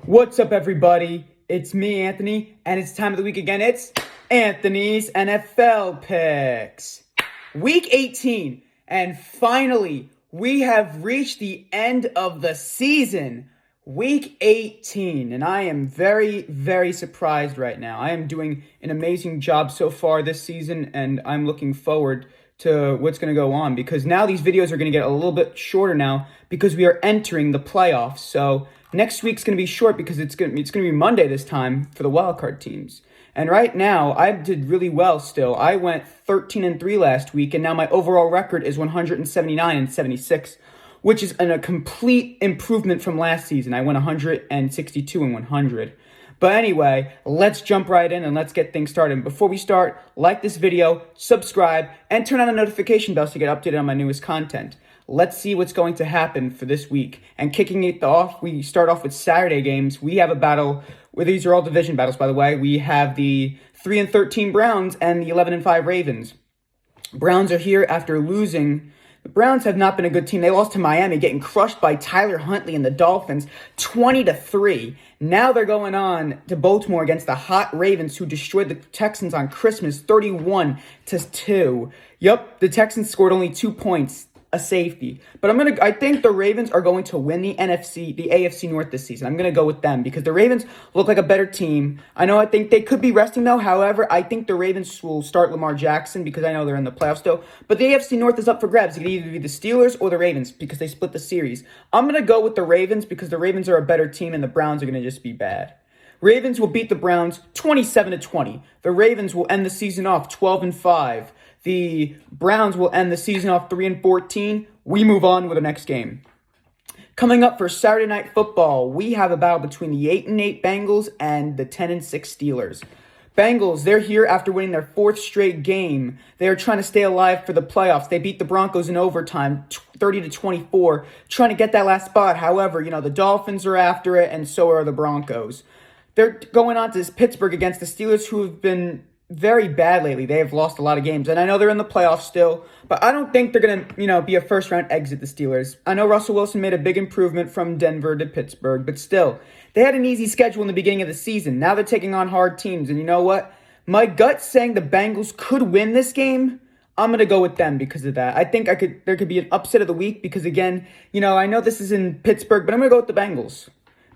What's up, everybody? It's me, Anthony, and it's time of the week again. It's Anthony's NFL Picks. Week 18, and finally, we have reached the end of the season. Week 18, and I am very, very surprised right now. I am doing an amazing job so far this season, and I'm looking forward to what's going to go on because now these videos are going to get a little bit shorter now because we are entering the playoffs. So next week's going to be short because it's going to be Monday this time for the wildcard teams. And right now, I did really well still. I went 13-3 last week, and now my overall record is 179-76, which is a complete improvement from last season. I went 162-100. But anyway, let's jump right in and let's get things started. Before we start, like this video, subscribe, and turn on the notification bell to get updated on my newest content. Let's see what's going to happen for this week. And kicking it off, we start off with Saturday games. We have a battle. Well, these are all division battles, by the way. We have the 3-13 Browns and the 11-5 Ravens. Browns are here after losing. The Browns have not been a good team. They lost to Miami, getting crushed by Tyler Huntley and the Dolphins 20-3. Now they're going on to Baltimore against the hot Ravens, who destroyed the Texans on Christmas 31-2. Yup, the Texans scored only 2 points, a safety. But I think the Ravens are going to win the AFC North this season. I'm going to go with them because the Ravens look like a better team. I think they could be resting though. However, I think the Ravens will start Lamar Jackson because I know they're in the playoffs still. But the AFC North is up for grabs. It could either be the Steelers or the Ravens because they split the series. I'm going to go with the Ravens because the Ravens are a better team and the Browns are going to just be bad. Ravens will beat the Browns 27-20. The Ravens will end the season off 12-5. The Browns will end the season off 3-14. We move on with the next game. Coming up for Saturday Night Football, we have a battle between the 8-8 Bengals and the 10-6 Steelers. Bengals, they're here after winning their fourth straight game. They are trying to stay alive for the playoffs. They beat the Broncos in overtime, 30-24, trying to get that last spot. However, the Dolphins are after it, and so are the Broncos. They're going on to Pittsburgh against the Steelers, who have been very bad lately. They have lost a lot of games, and I know they're in the playoffs still, but I don't think they're going to, be a first-round exit, the Steelers. I know Russell Wilson made a big improvement from Denver to Pittsburgh, but still, they had an easy schedule in the beginning of the season. Now they're taking on hard teams, and you know what? My gut's saying the Bengals could win this game. I'm going to go with them because of that. I think there could be an upset of the week because, again, I know this is in Pittsburgh, but I'm going to go with the Bengals.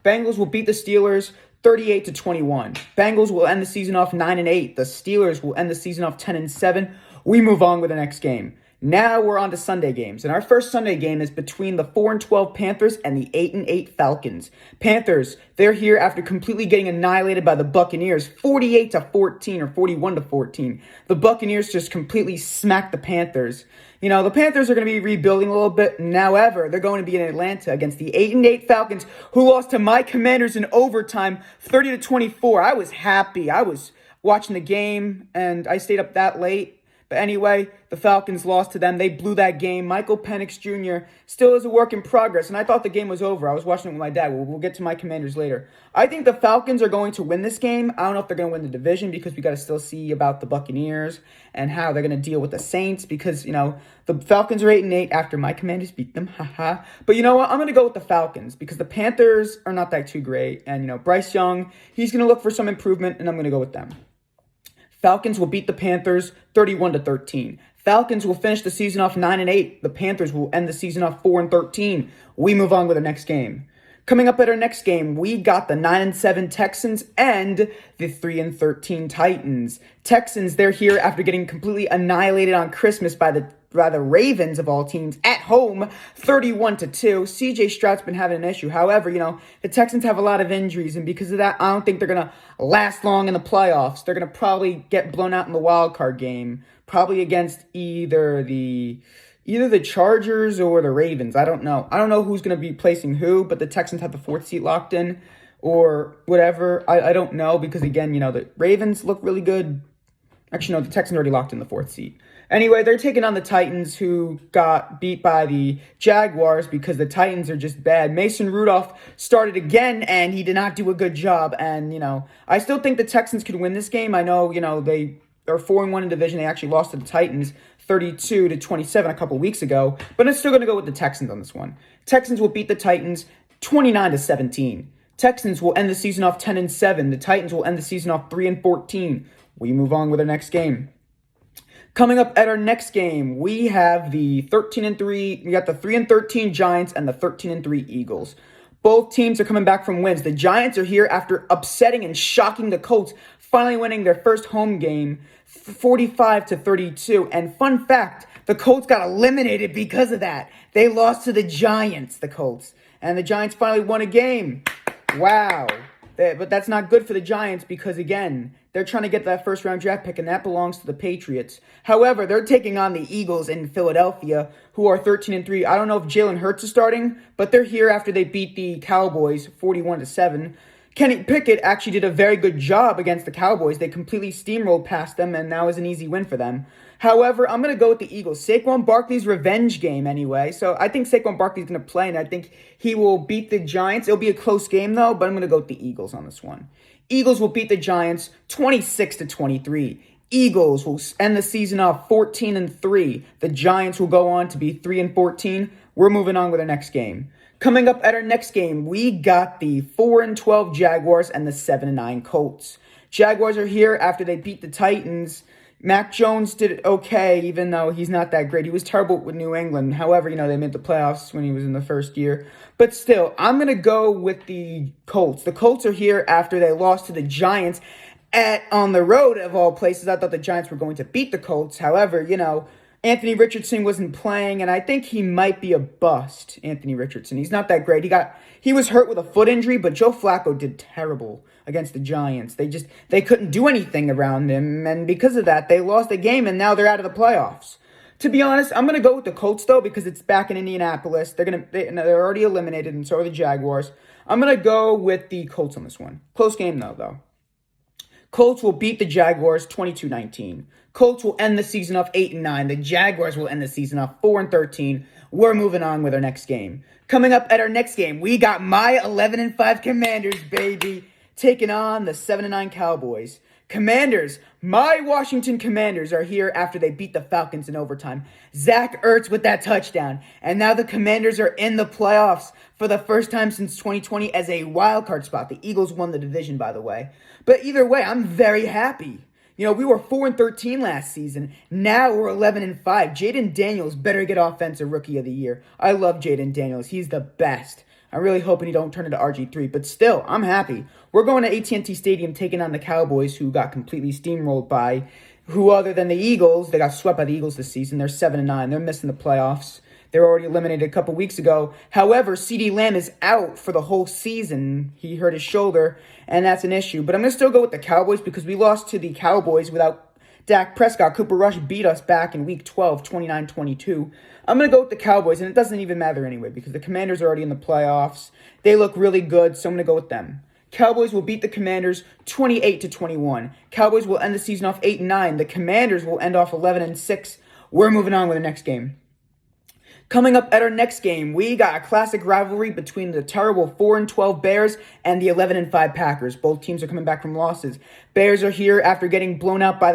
Bengals will beat the Steelers 38-21. Bengals will end the season off 9-8. The Steelers will end the season off 10-7. We move on with the next game. Now we're on to Sunday games, and our first Sunday game is between the 4-12 Panthers and the 8-8 Falcons. Panthers, they're here after completely getting annihilated by the Buccaneers, 48-14 or 41-14. The Buccaneers just completely smacked the Panthers. The Panthers are going to be rebuilding a little bit. However, they're going to be in Atlanta against the 8-8 Falcons, who lost to my Commanders in overtime, 30-24. I was happy. I was watching the game, and I stayed up that late. But anyway, the Falcons lost to them. They blew that game. Michael Penix Jr. still is a work in progress, and I thought the game was over. I was watching it with my dad. We'll get to my Commanders later. I think the Falcons are going to win this game. I don't know if they're going to win the division because we got to still see about the Buccaneers and how they're going to deal with the Saints because, the Falcons are 8-8 after my Commanders beat them. Haha. But you know what? I'm going to go with the Falcons because the Panthers are not that too great. And, Bryce Young, he's going to look for some improvement, and I'm going to go with them. Falcons will beat the Panthers 31-13. Falcons will finish the season off 9-8. The Panthers will end the season off 4-13. We move on with the next game. Coming up at our next game, we got the 9-7 Texans and the 3-13 Titans. Texans, they're here after getting completely annihilated on Christmas by the Ravens of all teams at home, 31-2. CJ Stroud's been having an issue. However, the Texans have a lot of injuries, and because of that, I don't think they're going to last long in the playoffs. They're going to probably get blown out in the wild card game, probably against either the Chargers or the Ravens. I don't know. I don't know who's going to be placing who, but the Texans have the 4th seat locked in or whatever. I don't know because, again, the Ravens look really good. Actually, no, the Texans already locked in the 4th seat. Anyway, they're taking on the Titans, who got beat by the Jaguars because the Titans are just bad. Mason Rudolph started again, and he did not do a good job. And, I still think the Texans could win this game. I know, they are 4-1 in division. They actually lost to the Titans 32-27 a couple weeks ago. But I'm still going to go with the Texans on this one. Texans will beat the Titans 29-17. Texans will end the season off 10-7. The Titans will end the season off 3-14. We move on with our next game. Coming up at our next game, we have the 13-3. We got the 3-13 Giants and the 13-3 Eagles. Both teams are coming back from wins. The Giants are here after upsetting and shocking the Colts, finally winning their first home game, 45-32. And fun fact, the Colts got eliminated because of that. They lost to the Giants, the Colts. And the Giants finally won a game. Wow. But that's not good for the Giants because, again, they're trying to get that first-round draft pick, and that belongs to the Patriots. However, they're taking on the Eagles in Philadelphia, who are 13-3. I don't know if Jalen Hurts is starting, but they're here after they beat the Cowboys 41-7. Kenny Pickett actually did a very good job against the Cowboys. They completely steamrolled past them, and that was an easy win for them. However, I'm going to go with the Eagles. Saquon Barkley's revenge game anyway. So I think Saquon Barkley's going to play, and I think he will beat the Giants. It'll be a close game, though, but I'm going to go with the Eagles on this one. Eagles will beat the Giants 26-23. Eagles will end the season off 14-3. The Giants will go on to be 3-14. We're moving on with our next game. Coming up at our next game, we got the 4-12 Jaguars and the 7-9 Colts. Jaguars are here after they beat the Titans. Mac Jones did okay, even though he's not that great. He was terrible with New England. However, they made the playoffs when he was in the first year. But still, I'm going to go with the Colts. The Colts are here after they lost to the Giants on the road, of all places. I thought the Giants were going to beat the Colts. However, Anthony Richardson wasn't playing, and I think he might be a bust, Anthony Richardson. He's not that great. He was hurt with a foot injury, but Joe Flacco did terrible against the Giants. They couldn't do anything around him, and because of that, they lost the game, and now they're out of the playoffs. To be honest, I'm going to go with the Colts, though, because it's back in Indianapolis. They're already eliminated, and so are the Jaguars. I'm going to go with the Colts on this one. Close game, though. Colts will beat the Jaguars 22-19. Colts will end the season off 8-9. The Jaguars will end the season off 4-13. We're moving on with our next game. Coming up at our next game, we got my 11-5 Commanders, baby, taking on the 7-9 Cowboys. Commanders, my Washington Commanders are here after they beat the Falcons in overtime. Zach Ertz with that touchdown. And now the Commanders are in the playoffs for the first time since 2020 as a wild card spot. The Eagles won the division, by the way. But either way, I'm very happy. We were 4-13 last season. Now we're 11-5. Jaden Daniels better get Offensive Rookie of the Year. I love Jaden Daniels. He's the best. I'm really hoping he don't turn into RG3, but still, I'm happy. We're going to AT&T Stadium taking on the Cowboys, who got completely steamrolled by who other than the Eagles. They got swept by the Eagles this season. They're 7-9. They're missing the playoffs. They were already eliminated a couple weeks ago. However, CeeDee Lamb is out for the whole season. He hurt his shoulder, and that's an issue. But I'm going to still go with the Cowboys because we lost to the Cowboys without Dak Prescott. Cooper Rush beat us back in Week 12, 29-22. I'm going to go with the Cowboys, and it doesn't even matter anyway because the Commanders are already in the playoffs. They look really good, so I'm going to go with them. Cowboys will beat the Commanders 28-21. Cowboys will end the season off 8-9. The Commanders will end off 11-6. We're moving on with the next game. Coming up at our next game, we got a classic rivalry between the terrible 4-12 Bears and the 11-5 Packers. Both teams are coming back from losses. Bears are here after getting blown out by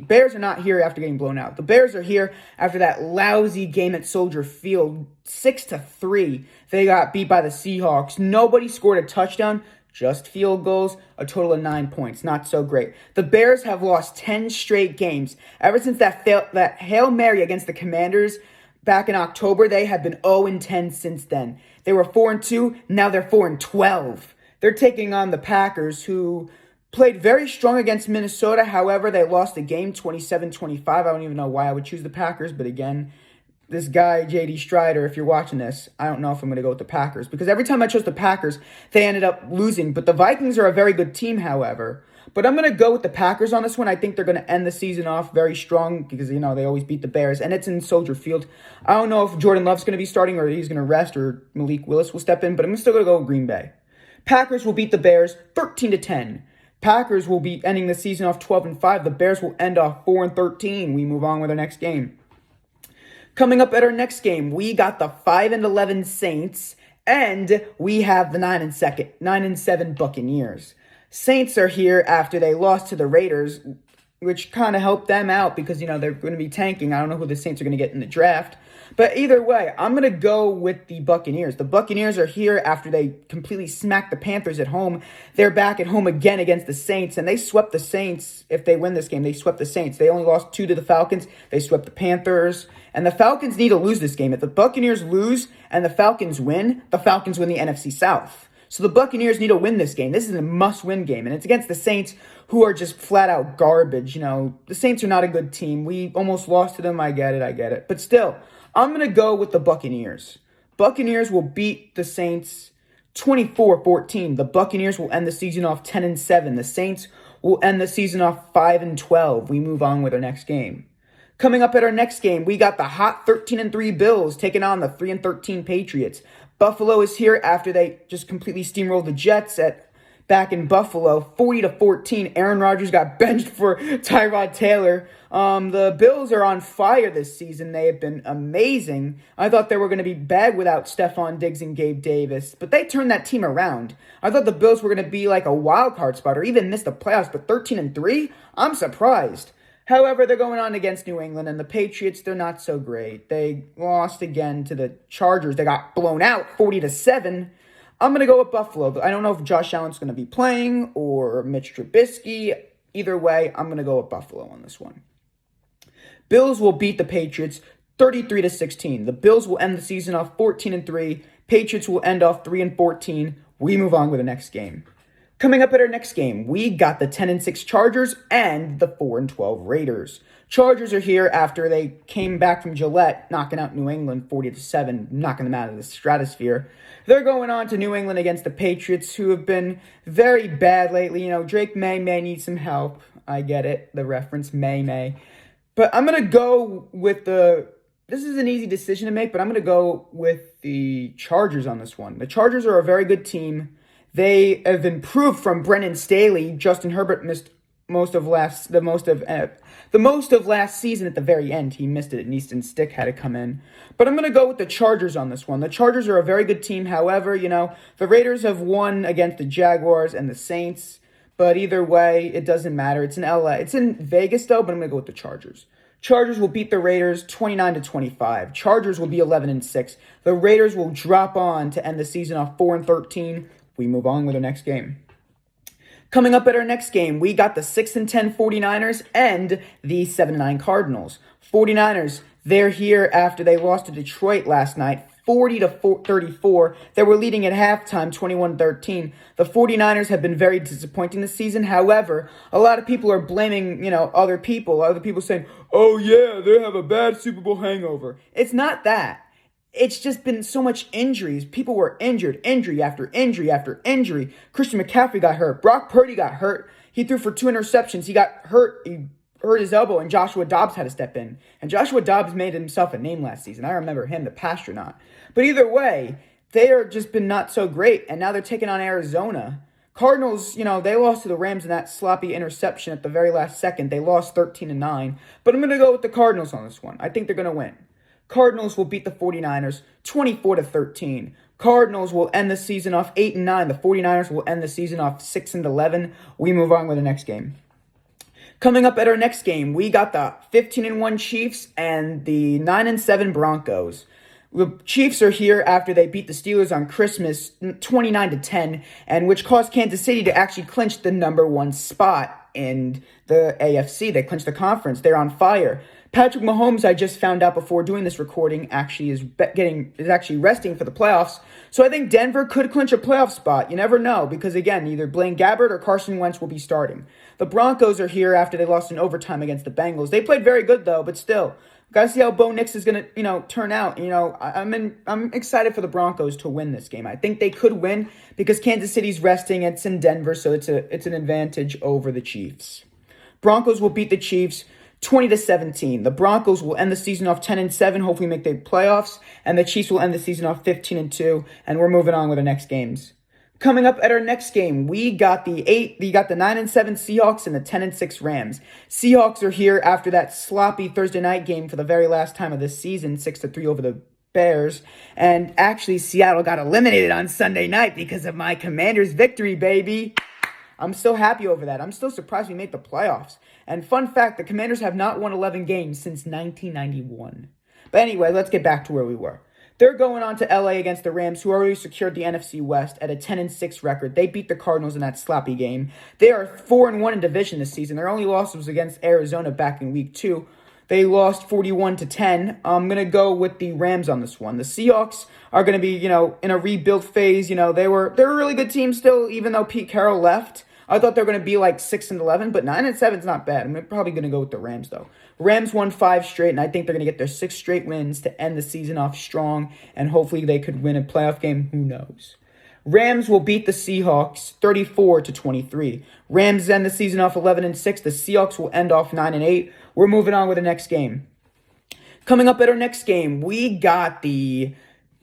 Bears are not here after getting blown out. The Bears are here after that lousy game at Soldier Field, 6-3. They got beat by the Seahawks. Nobody scored a touchdown, just field goals, a total of 9 points. Not so great. The Bears have lost 10 straight games. Ever since that Hail Mary against the Commanders back in October, they have been 0-10 since then. They were 4-2, now they're 4-12. They're taking on the Packers, who played very strong against Minnesota. However, they lost the game 27-25. I don't even know why I would choose the Packers, but again, this guy, J.D. Strider, if you're watching this, I don't know if I'm going to go with the Packers. Because every time I chose the Packers, they ended up losing. But the Vikings are a very good team, however. But I'm going to go with the Packers on this one. I think they're going to end the season off very strong because, they always beat the Bears. And it's in Soldier Field. I don't know if Jordan Love's going to be starting or he's going to rest or Malik Willis will step in. But I'm still going to go with Green Bay. Packers will beat the Bears 13-10. Packers will be ending the season off 12-5. The Bears will end off 4-13. We move on with our next game. Coming up at our next game, we got the 5-11 Saints, and we have the 9-7 Buccaneers. Saints are here after they lost to the Raiders which kind of helped them out because, they're going to be tanking. I don't know who the Saints are going to get in the draft. But either way, I'm going to go with the Buccaneers. The Buccaneers are here after they completely smacked the Panthers at home. They're back at home again against the Saints, and they swept the Saints. If they win this game, they swept the Saints. They only lost 2 to the Falcons. They swept the Panthers. And the Falcons need to lose this game. If the Buccaneers lose and the Falcons win the NFC South. So the Buccaneers need to win this game. This is a must-win game, and it's against the Saints, who are just flat-out garbage. The Saints are not a good team. We almost lost to them. I get it. But still, I'm going to go with the Buccaneers. Buccaneers will beat the Saints 24-14. The Buccaneers will end the season off 10-7. The Saints will end the season off 5-12. We move on with our next game. Coming up at our next game, we got the hot 13-3 Bills taking on the 3-13 Patriots. Buffalo is here after they just completely steamrolled the Jets back in Buffalo, 40-14. Aaron Rodgers got benched for Tyrod Taylor. The Bills are on fire this season. They have been amazing. I thought they were going to be bad without Stephon Diggs and Gabe Davis, but they turned that team around. I thought the Bills were going to be like a wild card spot or even miss the playoffs, but 13-3? I'm surprised. However, they're going on against New England, and the Patriots, they're not so great. They lost again to the Chargers. They got blown out 40-7. I'm going to go with Buffalo. I don't know if Josh Allen's going to be playing or Mitch Trubisky. Either way, I'm going to go with Buffalo on this one. Bills will beat the Patriots 33-16. The Bills will end the season off 14-3. Patriots will end off 3-14. We move on with the next game. Coming up at our next game, we got the 10-6 Chargers and the 4-12 Raiders. Chargers are here after they came back from Gillette, knocking out New England 40-7, knocking them out of the stratosphere. They're going on to New England against the Patriots, who have been very bad lately. Drake May need some help. I get it, the reference, May. But I'm going to go with this is an easy decision to make, but I'm going to go with the Chargers on this one. The Chargers are a very good team. They have improved from Brennan Staley. Justin Herbert missed the most of last season at the very end. He missed it, and Easton Stick had to come in. But I'm going to go with the Chargers on this one. The Chargers are a very good team. However, the Raiders have won against the Jaguars and the Saints. But either way, it doesn't matter. It's in LA. It's in Vegas, though, but I'm going to go with the Chargers. Chargers will beat the Raiders 29-25. Chargers will be 11-6. The Raiders will drop on to end the season off 4-13. We move on with our next game. Coming up at our next game, we got the 6-10 49ers and the 7-9 Cardinals. 49ers, they're here after they lost to Detroit last night, 40-34. They were leading at halftime, 21-13. The 49ers have been very disappointing this season. However, a lot of people are blaming, other people. Other people saying, oh yeah, they have a bad Super Bowl hangover. It's not that. It's just been so much injuries. People were injured, injury after injury after injury. Christian McCaffrey got hurt. Brock Purdy got hurt. He threw for 2 interceptions. He got hurt. He hurt his elbow, and Joshua Dobbs had to step in. And Joshua Dobbs made himself a name last season. I remember him, the Pastronaut. But either way, they are just been not so great, and now they're taking on Arizona. Cardinals, they lost to the Rams in that sloppy interception at the very last second. They lost 13-9. But I'm going to go with the Cardinals on this one. I think they're going to win. Cardinals will beat the 49ers 24-13. Cardinals will end the season off 8-9. The 49ers will end the season off 6-11. We move on with the next game. Coming up at our next game, we got the 15-1 Chiefs and the 9-7 Broncos. The Chiefs are here after they beat the Steelers on Christmas 29-10, and which caused Kansas City to actually clinch the number 1 spot in the AFC. They clinched the conference. They're on fire. Patrick Mahomes, I just found out before doing this recording, actually is actually resting for the playoffs. So I think Denver could clinch a playoff spot. You never know, because again, either Blaine Gabbert or Carson Wentz will be starting. The Broncos are here after they lost in overtime against the Bengals. They played very good though, but still, gotta see how Bo Nix is gonna, turn out. I'm excited for the Broncos to win this game. I think they could win because Kansas City's resting. It's in Denver, so it's an advantage over the Chiefs. Broncos will beat the Chiefs 20-17. The Broncos will end the season off 10-7, hopefully make the playoffs, and the Chiefs will end the season off 15-2, and we're moving on with the next games. Coming up at our next game, we got the 9-7 Seahawks and the 10-6 Rams. Seahawks are here after that sloppy Thursday night game for the very last time of the season, 6-3 over the Bears, and actually Seattle got eliminated on Sunday night because of my Commanders' victory, baby. I'm still happy over that. I'm still surprised we made the playoffs. And fun fact, the Commanders have not won 11 games since 1991. But anyway, let's get back to where we were. They're going on to LA against the Rams, who already secured the NFC West at a 10-6 record. They beat the Cardinals in that sloppy game. They are 4-1 in division this season. Their only loss was against Arizona back in week 2. They lost 41-10. I'm going to go with the Rams on this one. The Seahawks are going to be, in a rebuild phase. They're a really good team still, even though Pete Carroll left. I thought they were going to be like 6-11, but 9-7 is not bad. I'm probably going to go with the Rams, though. Rams won 5 straight, and I think they're going to get their 6 straight wins to end the season off strong, and hopefully they could win a playoff game. Who knows? Rams will beat the Seahawks 34-23. Rams end the season off 11-6. The Seahawks will end off 9-8. We're moving on with the next game. Coming up at our next game, we got the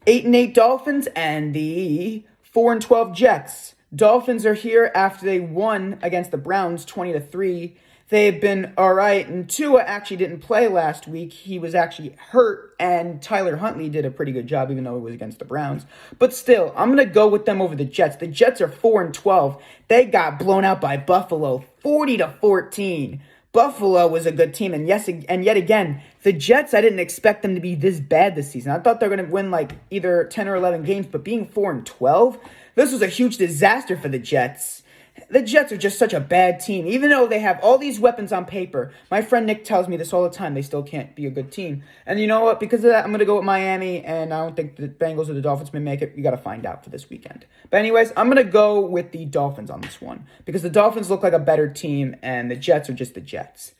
8-8 Dolphins and the 4-12 Jets. Dolphins are here after they won against the Browns 20-3. They've been all right, and Tua actually didn't play last week. He was actually hurt, and Tyler Huntley did a pretty good job, even though it was against the Browns. But still, I'm going to go with them over the Jets. The Jets are 4-12. They got blown out by Buffalo 40-14. Buffalo was a good team, and yet again, the Jets, I didn't expect them to be this bad this season. I thought they were going to win like either 10 or 11 games, but being 4-12, this was a huge disaster for the Jets. The Jets are just such a bad team. Even though they have all these weapons on paper, my friend Nick tells me this all the time, they still can't be a good team. And you know what? Because of that, I'm going to go with Miami, and I don't think the Bengals or the Dolphins may make it. You got to find out for this weekend. But anyways, I'm going to go with the Dolphins on this one, because the Dolphins look like a better team, and the Jets are just the Jets.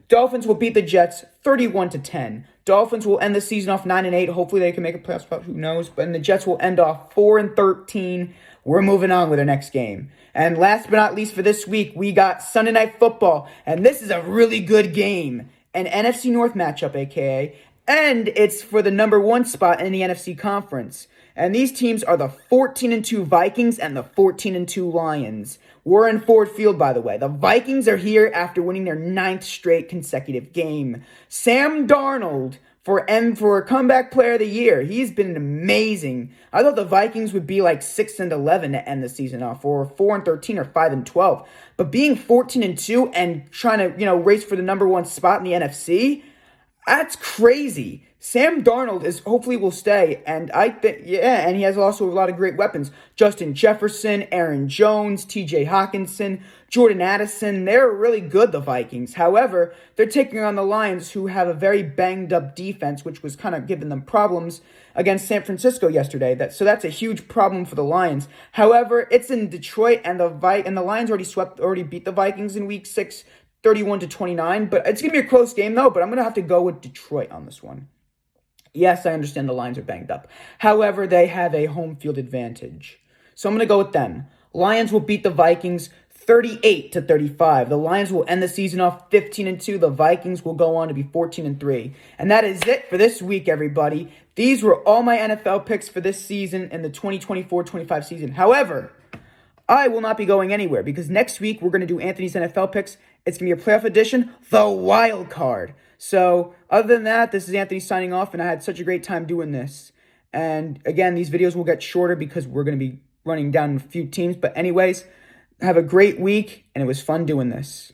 Dolphins will beat the Jets 31-10. Dolphins will end the season off 9-8. Hopefully they can make a playoff spot. Who knows? But the Jets will end off 4-13. We're moving on with our next game. And last but not least for this week, we got Sunday Night Football. And this is a really good game. An NFC North matchup, a.k.a. And it's for the number 1 spot in the NFC Conference. And these teams are the 14-2 Vikings and the 14-2 Lions. We're in Ford Field, by the way. The Vikings are here after winning their 9th straight consecutive game. Sam Darnold for comeback player of the year. He's been amazing. I thought the Vikings would be like 6-11 to end the season off, or 4-13 or 5-12. But being 14-2 and trying to, race for the number 1 spot in the NFC, that's crazy. Sam Darnold hopefully will stay, and I think, and he has also a lot of great weapons. Justin Jefferson, Aaron Jones, TJ Hawkinson, Jordan Addison, they're really good, the Vikings. However, they're taking on the Lions, who have a very banged-up defense, which was kind of giving them problems against San Francisco yesterday. So that's a huge problem for the Lions. However, it's in Detroit, and the Lions already beat the Vikings in Week 6, 31-29. But it's going to be a close game, though, but I'm going to have to go with Detroit on this one. Yes, I understand the Lions are banged up. However, they have a home field advantage. So I'm going to go with them. Lions will beat the Vikings 38-35. The Lions will end the season off 15-2. The Vikings will go on to be 14-3. And that is it for this week, everybody. These were all my NFL picks for this season and the 2024-25 season. However, I will not be going anywhere, because next week we're going to do Anthony's NFL picks. It's going to be a playoff edition, the wild card. So other than that, this is Anthony signing off, and I had such a great time doing this. And again, these videos will get shorter because we're going to be running down a few teams. But anyways, have a great week, and it was fun doing this.